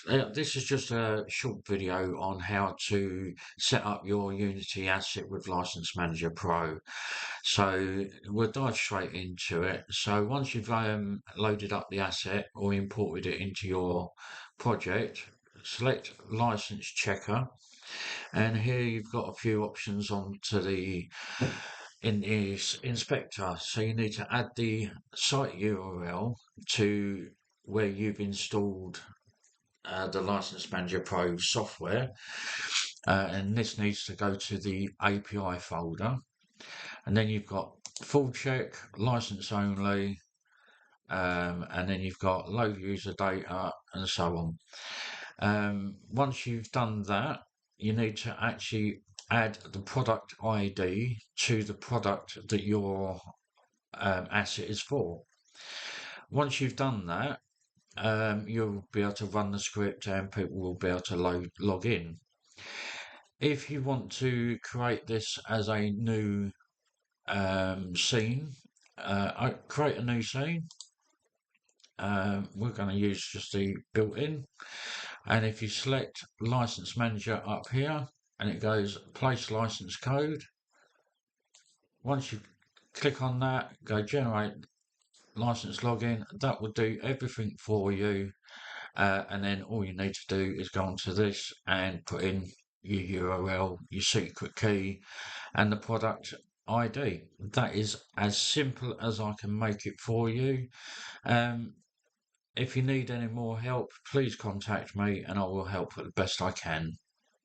This is just a short video on how to set up your Unity asset with License Manager Pro. So we'll dive straight into it. So once you've loaded up the asset or imported it into your project, select License Checker, and here you've got a few options onto the in the inspector. So you need to add the site URL to where you've installed the License Manager Pro software, and this needs to go to the API folder. And then you've got full check, license only, and then you've got load user data and so on. Once you've done that, you need to actually add the product ID to the product that your asset is for. Once you've done that, you'll be able to run the script and people will be able to log in. If you want to create this as a new scene, create a new scene. We're going to use just the built-in, and if you select License Manager up here and it goes place license code, once you click on that, go generate license login, that will do everything for you. And then all you need to do is go onto this and put in your URL, your secret key, and the product ID. That is as simple as I can make it for you. If you need any more help, please contact me and I will help the best I can.